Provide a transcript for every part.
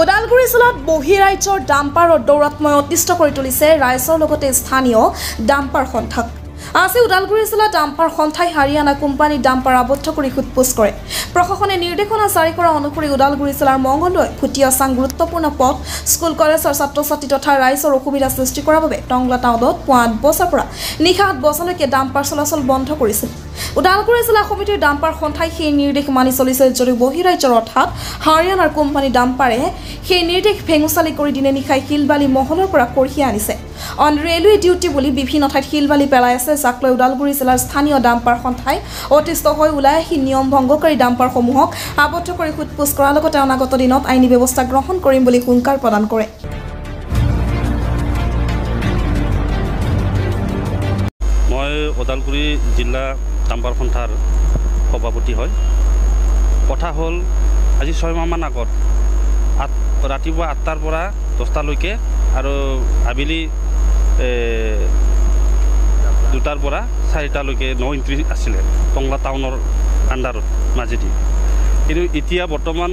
ওদালগুৰি জিলাত বহিৰাজ্যৰ ডাম্পাৰৰ দৌৰাত্ময় অতিষ্ঠ কৰি তুলিছে ৰাইজৰ লগতে স্থানীয় ডাম্পাৰ সন্থাক। আজি ওদালগুৰি জিলা ডাম্পাৰ সন্থাই হাৰিয়ানা কোম্পানী ডাম্পাৰ আবদ্ধ কৰি সোধপোছ কৰে। প্ৰশাসনে নিৰ্দেশনা জাৰি কৰা অনুসৰি ওদালগুৰি জিলাৰ মংগলদৈ খুটিয়াচাং গুৰুত্বপূৰ্ণ পথ স্কুল কলেজৰ ছাত্ৰ ছাত্ৰী তথা ৰাইজৰ অসুবিধা সৃষ্টি কৰাৰ বাবে টংলা টাউনত পুৱা 8 বজাৰ পৰা নিশা 7 বজালৈকে ডাম্পাৰ চলাচল বন্ধ কৰিছিল। ওদালগুৰি জিলা সমিতিৰ ডাম্পাৰ সন্থাই সেই নিৰ্দেশ মানি চলিছিল যদিও বহিৰাজ্যৰ অৰ্থাৎ হাৰিয়ানাৰ কোম্পানী ডাম্পাৰে সেই নিৰ্দেশ ভেঙুচালি কৰি দিনে নিশাই শিলবালি মহলৰ পৰা কঢ়িয়াই আনিছে। অন ৰেলৱে ডিউটি বুলি বিভিন্ন ঠাইত শিলবালি পেলাই আছে, যাক লৈ ওদালগুৰি জিলাৰ স্থানীয় ডাম্পাৰ সন্থাই অতিষ্ঠ হৈ ওলাই আহি নিয়ম ভংগকাৰী ডাম্পাৰসমূহক আবদ্ধ কৰি সোধপোছ কৰাৰ লগতে অনাগত দিনত আইনী ব্যৱস্থা গ্ৰহণ কৰিম বুলি হুংকাৰ প্ৰদান কৰে। মই ওদালগুৰি জিলা ডাম্পাৰ সন্থাৰ সভাপতি হয়। কথা হ'ল আজি 6 মাহমান আগত ৰাতিপুৱা 8টাৰ পৰা 10টালৈকে আৰু আবেলি 2টাৰ পৰা 4টালৈকে 9 এণ্ট্ৰি আছিলে টংলা টাউনৰ আণ্ডাৰত মাজেদি। কিন্তু এতিয়া বৰ্তমান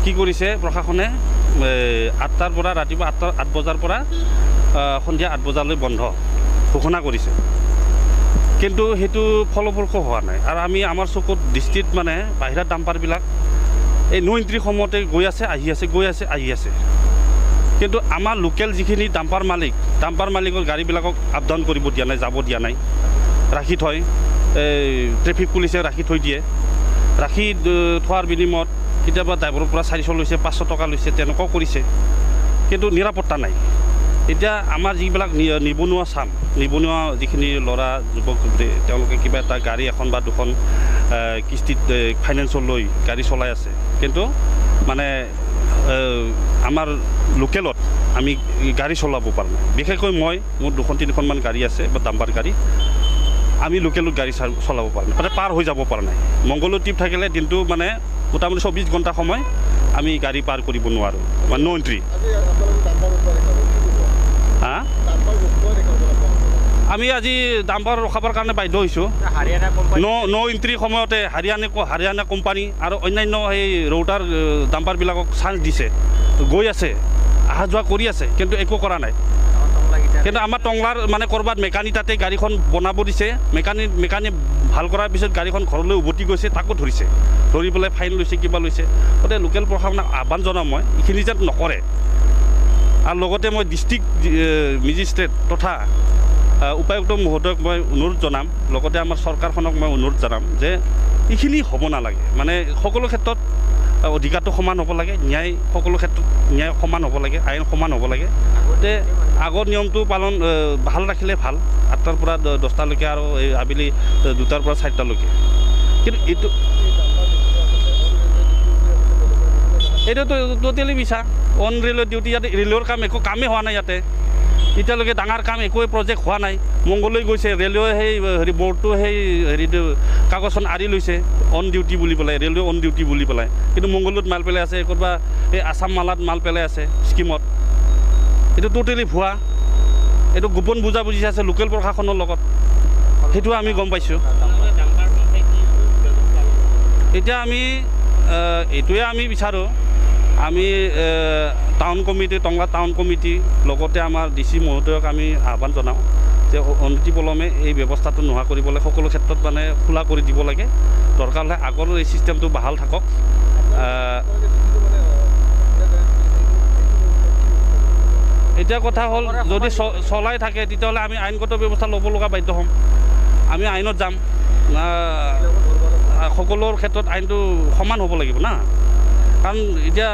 কি কৰিছে প্ৰশাসনে 8টাৰ পৰা ৰাতিপুৱা 8 বজাৰ পৰা সন্ধিয়া 8 বজালৈ বন্ধ ঘোষণা কৰিছে, কিন্তু সেইটো ফলপ্ৰসূ হোৱা নাই। আৰু আমি আমাৰ চকুত দৃষ্টিত মানে বাহিৰা ডাম্পাৰবিলাক এই 9 এণ্ট্ৰি সময়তে গৈ আছে আহি আছে, গৈ আছে আহি আছে। কিন্তু আমাৰ লোকেল যিখিনি ডাম্পাৰ মালিকৰ গাড়ীবিলাকক আপ ডাউন কৰিব দিয়া নাই, যাব দিয়া নাই, ৰাখি থয়। ট্ৰেফিক পুলিচে ৰাখি থৈ দিয়ে। ৰাখি থোৱাৰ বিনিময়ত কেতিয়াবা ড্ৰাইভাৰৰ পৰা 400 লৈছে, 500 টকা লৈছে, তেনেকুৱাও কৰিছে, কিন্তু নিৰাপত্তা নাই। এতিয়া আমাৰ যিবিলাক নিবনুৱা যিখিনি ল'ৰা যুৱক তেওঁলোকে কিবা এটা গাড়ী এখন বা দুখন কিস্তিত ফাইনেন্সৰ লৈ গাড়ী চলাই আছে, কিন্তু মানে আমাৰ লোকেলত আমি গাড়ী চলাব পৰা নাই। বিশেষকৈ মোৰ 2-3খনমান গাড়ী আছে বা ডাম্পাৰ গাড়ী, আমি লোকেলত গাড়ী চলাব পৰা নাই, মানে পাৰ হৈ যাব পৰা নাই। মংগলদৈ ট্ৰিপ থাকিলে দিনটো মানে মোটামুটি 24 ঘণ্টা সময় আমি গাড়ী পাৰ কৰিব নোৱাৰোঁ, মানে 9 এণ্ট্ৰি। আমি আজি ডাম্পাৰ ৰখাবৰ কাৰণে বাধ্য হৈছোঁ। 9 এণ্ট্ৰি সময়তে হাৰিয়ানা কোম্পানী আৰু অন্যান্য সেই ৰৌটাৰ ডাম্পাৰবিলাকক চান্স দিছে, গৈ আছে, অহা যোৱা কৰি আছে, কিন্তু একো কৰা নাই। কিন্তু আমাৰ টংলাৰ মানে ক'ৰবাত মেকানিক তাতে গাড়ীখন বনাব দিছে, মেকানিক ভাল কৰাৰ পিছত গাড়ীখন ঘৰলৈ উভতি গৈছে, তাকো ধৰিছে, ধৰি পেলাই ফাইন লৈছে, কিবা লৈছে। গতিকে লোকেল প্ৰশাসনক আহ্বান জনাম মই, এইখিনি যেন নকৰে। আৰু লগতে মই ডিষ্ট্ৰিক্ট মেজিষ্ট্ৰেট তথা উপায়ুক্ত মহোদয়ক মই অনুৰোধ জনাম, লগতে আমাৰ চৰকাৰখনক মই অনুৰোধ জনাম যে এইখিনি হ'ব নালাগে। মানে সকলো ক্ষেত্ৰত অধিকাৰটো সমান হ'ব লাগে, সকলো ক্ষেত্ৰত ন্যায় সমান হ'ব লাগে, আইন সমান হ'ব লাগে। গতিকে আগৰ নিয়মটো পালন ভাল ৰাখিলে ভাল, 8টাৰ পৰা 10টালৈকে আৰু এই আবেলি 2টাৰ পৰা 4টালৈকে। কিন্তু এইটোতো টোটেলি মিছা। অন ৰেলৰ ডিউটি ইয়াতে ৰেলৰ কাম একো কামেই হোৱা নাই ইয়াতে এতিয়ালৈকে, ডাঙৰ কাম একোৱে প্ৰজেক্ট হোৱা নাই। মংগলদৈ গৈছে ৰেলৱে সেই বৰ্ডটো কাগজখন আঁৰি লৈছে অন ডিউটি বুলি পেলাই, ৰেলৱে অন ডিউটি বুলি পেলাই, কিন্তু মংগলদৈত মাল পেলাই আছে, ক'ৰবা এই আছাম মালাত মাল পেলাই আছে স্কিমত। এইটো টোটেলি ভুৱা, এইটো গোপন বুজাবুজি আছে লোকেল প্ৰশাসনৰ লগত, সেইটো আমি গম পাইছোঁ। এতিয়া আমি এইটোৱে আমি বিচাৰোঁ, আমি town committee, Tangla town committee, লগতে আমাৰ DC মহোদয়ক আমি আহ্বান জনাওঁ যে অনতিপলমে এই ব্যৱস্থাটো নোহোৱা কৰিবলৈ সকলো ক্ষেত্ৰত মানে খোলা কৰি দিব লাগে। দৰকাৰ হ'লে আগৰ এই ছিষ্টেমটো বাহাল থাকক। এতিয়া কথা হ'ল যদি চলাই থাকে তেতিয়াহ'লে আমি আইনগত ব্যৱস্থা ল'ব লগা বাধ্য হ'ম, আমি আইনত যাম। সকলোৰ ক্ষেত্ৰত আইনটো সমান হ'ব লাগিব না, কাৰণ এতিয়া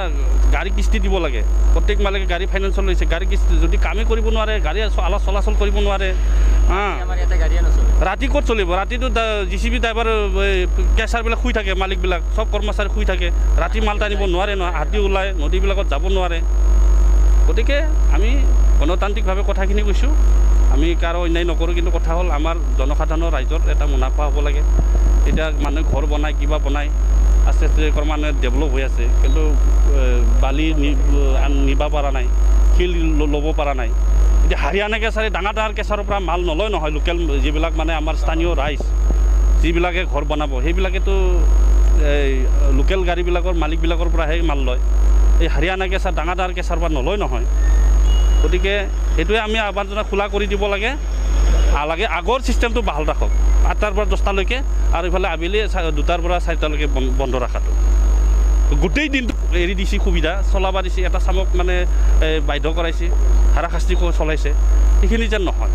গাড়ী কিস্তি দিব লাগে, প্ৰত্যেক মালিকে গাড়ী ফাইনেন্সত লৈছে, গাড়ী কিস্তি যদি কামেই কৰিব নোৱাৰে, গাড়ী চলাচল কৰিব নোৱাৰে, ৰাতি ক'ত চলিব? ৰাতিটো JCB ড্ৰাইভাৰ কেচাৰবিলাক শুই থাকে, মালিকবিলাক চব কৰ্মচাৰী শুই থাকে, ৰাতি মাল টানিব নোৱাৰে নহয়, হাতী ওলায়, নদীবিলাকত যাব নোৱাৰে। গতিকে আমি গণতান্ত্ৰিকভাৱে কথাখিনি কৈছোঁ, আমি কাৰো অন্যায় নকৰোঁ, কিন্তু কথা হ'ল আমাৰ জনসাধাৰণৰ ৰাইজৰ এটা মুনাফা হ'ব লাগে। এতিয়া মানুহে ঘৰ বনায়, কিবা বনায়, আস্তে আস্তে ক্ৰমান্বয়ে ডেভেলপ হৈ আছে, কিন্তু বালি নিব পৰা নাই, শিল ল'ব পৰা নাই। এতিয়া হাৰিয়ানা কেঁচাৰে ডাঙৰ কেঁচাৰৰ পৰা মাল নলয় নহয়, লোকেল যিবিলাক মানে আমাৰ স্থানীয় ৰাইজ যিবিলাকে ঘৰ বনাব, সেইবিলাকেতো লোকেল গাড়ীবিলাকৰ মালিকবিলাকৰ পৰাহে মাল লয়। এই হাৰিয়ানা কেঁচাৰ ডাঙৰ কেঁচাৰ পৰা নলয় নহয়। গতিকে সেইটোৱে আমি আহ্বান জনাই খোলা কৰি দিব লাগে। আগৰ ছিষ্টেমটো বাহাল ৰাখক 8টাৰ পৰা 10টালৈকে, আৰু ইফালে আবেলি 2টাৰ পৰা 4টালৈকে বন্ধ ৰখাটো। গোটেই দিনটো এৰি দিছে, সুবিধা চলাব দিছে, এটা চামক মানে বাধ্য কৰাইছে, হাৰাশাস্তি চলাইছে, সেইখিনি যেন নহয়।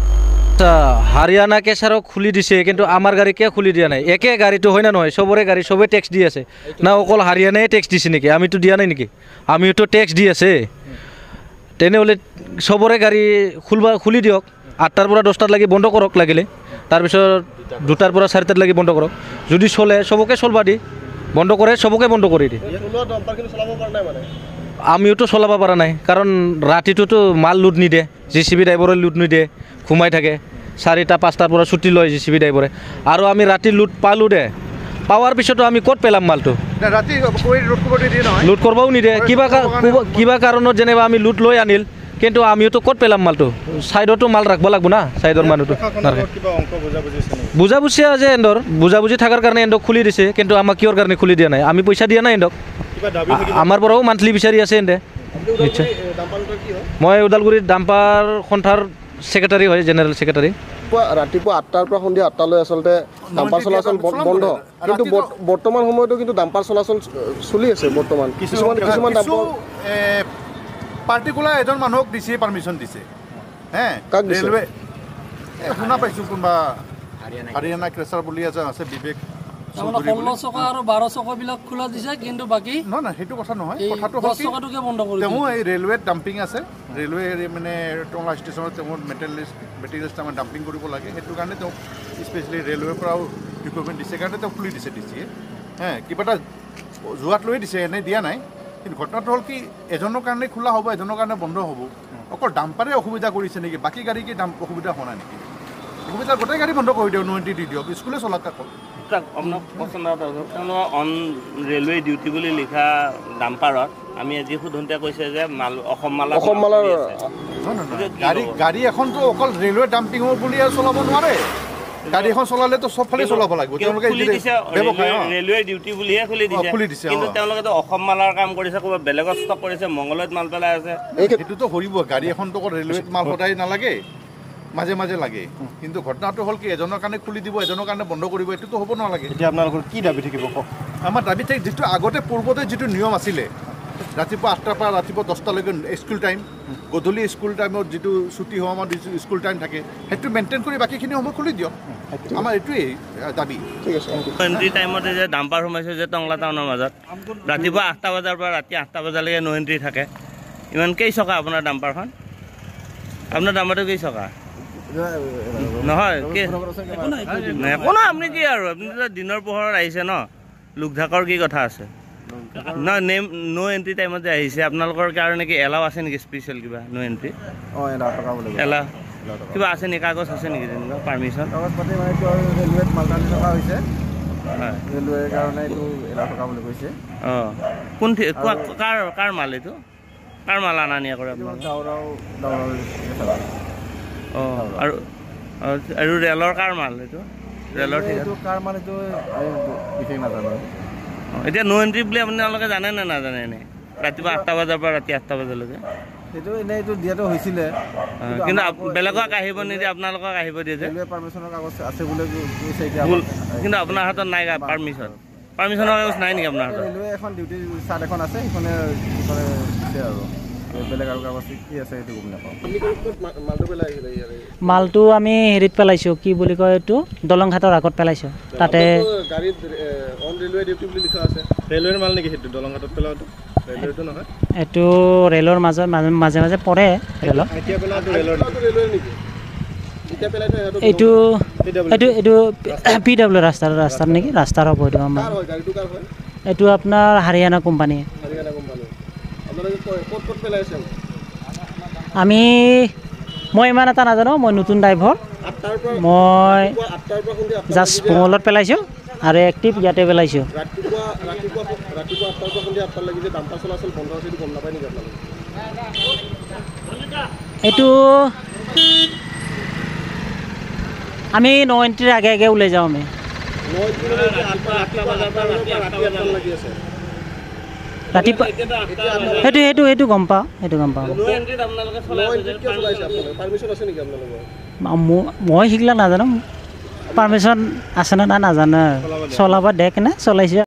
হাৰিয়ানা কেঁচাৰো খুলি দিছে, কিন্তু আমাৰ গাড়ী কিয় খুলি দিয়া নাই? একে গাড়ীটো হয় না নহয়? চবৰে গাড়ী চবেই টেক্স দি আছে না? অকল হাৰিয়ানাই টেক্স দিছে নেকি? আমিতো দিয়া নাই নেকি? আমিওতো টেক্স দি আছে। তেনেহ'লে চবৰে গাড়ী খুলি দিয়ক, 8টাৰ পৰা 10টাত লাগি বন্ধ কৰক লাগিলে, তাৰপিছত 2টাৰ পৰা 4টাত লাগি বন্ধ কৰক। যদি চলে চবকে চলবা দি, বন্ধ কৰে চবকে বন্ধ কৰি দিয়ে। আমিওতো চলাব পৰা নাই, কাৰণ ৰাতিটোতো মাল লোড নিদিয়ে, JCB ড্ৰাইভাৰে লোড নিদিয়ে, ঘুমাই থাকে। 4টা 5টাৰ পৰা ছুটি লয় JCB ড্ৰাইভাৰে, আৰু আমি ৰাতি লোড পালোঁ দে, পাৱাৰ পিছতো আমি ক'ত পেলাম মালটো? লোড কৰিবও নিদিয়ে, কিবা কাৰণত যেনিবা আমি লোড লৈ আনিল, কিন্তু আমিওতো ক'ত পেলাম মালটো? ছাইডতো মাল ৰাখিব লাগিব না, ছাইডৰ মানুহটো বুজাবুজি আছে এন্দৰ, বুজাবুজি থকাৰ কাৰণে এন্দক খুলি দিছে, কিন্তু আমাক কিহৰ কাৰণে খুলি দিয়া নাই? আমি পইচা দিয়া নাই এন্দক, আমাৰ পৰাও মান্থলি বিচাৰি আছে এন্দে। নিশ্চয় মই ওদালগুৰিৰ ডাম্পাৰ সন্থাৰ ছেক্ৰেটাৰী হয়, জেনেৰেল ছেক্ৰেটাৰী। ৰাতিপুৱা 8টাৰ পৰা সন্ধিয়া 8টালৈ আচলতে ডাম্পাৰ চলাচল বন্ধ, কিন্তু বৰ্তমান সময়তো কিন্তু ডাম্পাৰ চলাচল চলি আছে। বৰ্তমান কিছুমান ডাম্পাৰ পাৰ্টিকুলাৰ এজন মানুহক দিছে, পাৰ্মিশ্যন দিছে। ৰেলৱে শুনা পাইছোঁ, কোনোবা হাৰিয়ানা ক্ৰেচাৰ বুলি এজন আছে, বিবেক 16 চকা আৰু 12 চকাবিলাক খোলা দিছে, কিন্তু বাকী নহয়, সেইটো কথা নহয়। কথাটো তেওঁ এই ৰেলৱেত ডাম্পিং আছে, ৰেলৱে মানে টংলা ষ্টেচনত তেওঁ মেটেৰিয়েলছ তাৰমানে ডাম্পিং কৰিব লাগে, সেইটো কাৰণে তেওঁ স্পেচিয়েলি ৰেলৱেৰ পৰাও ৰিকুৱাৰমেণ্ট দিছে কাৰণে তেওঁ খুলি দিছে ডিচিয়ে। কিবা এটা যোৱাত লৈ দিছে, এনেই দিয়া নাই। কিন্তু ঘটনাটো হ'ল কি, এজনৰ কাৰণে খোলা হ'ব, এজনৰ কাৰণে বন্ধ হ'ব। অকল ডাম্পাৰে অসুবিধা কৰিছে নেকি? বাকী গাড়ী কি অসুবিধা হোৱা নাই নেকি? অসুবিধা গোটেই গাড়ী বন্ধ কৰি দিয়ক, 90 দি দিয়ক, স্কুলে চলাক। অন ৰেলৱে ডিউটি বুলি লিখা ডাম্পাৰত আমি আজি সোধোতে কৈছে যে অসম মালাৰ গাড়ী এখনতো অকল ৰেলৱে ডাম্পিং বুলি আৰু চলাব নোৱাৰে। গাড়ী এখন চলালেতো চবফালে চলাব লাগিব। তেওঁলোকে ৰেলৱে ডিউটি বুলিহে খুলি দিছে, কিন্তু তেওঁলোকেতো অসম মালাৰ কাম কৰিছে, ক'ৰবাত বেলেগত ষ্টক কৰিছে, মংগলত মাল পেলাই আছে। সেইটোতো সৰিব, গাড়ী এখনতো অকল ৰেলৱেত মাল সদায় নালাগে, মাজে মাজে লাগে। কিন্তু ঘটনাটো হ'ল কি, এজনৰ কাৰণে খুলি দিব, এজনৰ কাৰণে বন্ধ কৰিব, এইটোতো হ'ব নালাগে। এতিয়া আপোনালোকৰ কি দাবী থাকিব? আমাৰ দাবী থাকে, যিটো আগতে পূৰ্বতে যিটো নিয়ম আছিলে, ৰাতিপুৱা 8টাৰ পৰা ৰাতিপুৱা 10টালৈকে স্কুল টাইম, গধূলি স্কুল টাইমত যিটো ছুটি হোৱা আমাৰ যিটো স্কুল টাইম থাকে, সেইটো মেইনটেইন কৰি বাকীখিনি সময় খুলি দিয়ক। আমাৰ এইটোৱেই দাবী। ঠিক আছে। এণ্ট্ৰি টাইমতে যে ডাম্পাৰ সোমাইছে যে টংলা টাউনৰ মাজত, ৰাতিপুৱা 8টা বজাৰ পৰা ৰাতি 8টা বজালৈকে ন' এণ্ট্ৰি থাকে। ইমান কেই চকা আপোনাৰ ডাম্পাৰখন? আপোনাৰ ডাম্পাৰটো কেই চকা? নহয় একো নাই, আপুনি কি আৰু আপুনি দিনৰ পোহৰত আহিছে ন, লোকধাকৰ কি কথা আছে? নহয়, ন' এণ্ট্ৰি টাইমত যে আহিছে, আপোনালোকৰ কাৰণে কি এলাও আছে নেকি? স্পেচিয়েল কিবা ন' এণ্ট্ৰি এলাও কিবা আছে নেকি? কাগজ আছে নেকি তেনেকুৱা পাৰ্মিশ্যন? কাগজ পাতি মানে এইটো ৰেলৱেত মালটানি থকা হৈছে, ৰেলৱেৰ কাৰণে এইটো এলাও থকা বুলি কৈছে। কোন কাৰ মাল এইটো? কাৰ মাল অনা নিয়া কৰে আপোনালোকে? আৰু ৰেলৰ কাৰ মাল এইটো? ৰেলৰ কাৰ মাল এইটো বিশেষ নাজানো। এতিয়া ন' এণ্ট্ৰি বুলি আপোনালোকে জানে নে নাজানে? এনেই ৰাতিপুৱা 8টা বজাৰ পৰা ৰাতি 8টা বজালৈকে সেইটো এনেই এইটো দিয়াটো হৈছিলে, কিন্তু বেলেগক আহিব নিদিয়ে, আপোনালোকক আহিব দিয়ে যে। ৰেলৱে পাৰ্মিশ্যনৰ কাগজ আছে বুলি কৈছে এতিয়া, কিন্তু আপোনাৰ হাতত নাই পাৰ্মিশ্যনৰ কাগজ নাই নেকি আপোনাৰ হাতত? ৰেলৱে এখন ডিউটি চাৰ্ট এখন আছে, সেইখনে দিছে আৰু বেলেগ আৰু কাগজ কি আছে সেইটো গম নাপাওঁ। মালটো আমি হেৰিত পেলাইছোঁ, কি বুলি কয় এইটো, দলংঘাটৰ আগত পেলাইছোঁ। তাতে গাড়ীত অন ৰেলৱে ডিউটি বুলি লিখা আছে। ৰেলৱেৰ মাল নেকি সেইটো? দলংঘাটত পেলাওঁটো ৰেলৱেটো নহয়, এইটো ৰেলৰ মাজে মাজে পৰে। ৰেলৰ এইটো PW ৰাস্তাৰ নেকি? ৰাস্তাৰ হ'ব এইটো আমাৰ। এইটো আপোনাৰ হাৰিয়ানা কোম্পানী। মই ইমান এটা নাজানো, মই নতুন ড্ৰাইভাৰ, মই জাষ্ট পোঙলত পেলাইছোঁ আৰু এক্টিভ ইয়াতে পেলাইছোঁ। এইটো আমি 9 এণ্ট্ৰিৰ আগে ওলাই যাওঁ। আমি ৰাতিপুৱা সেইটো গম পাওঁ মই শিকিলা নাজানো পাৰ্মিশ্যন আছে নে নাই নাজানো চলাব দে কেনে চলাইছে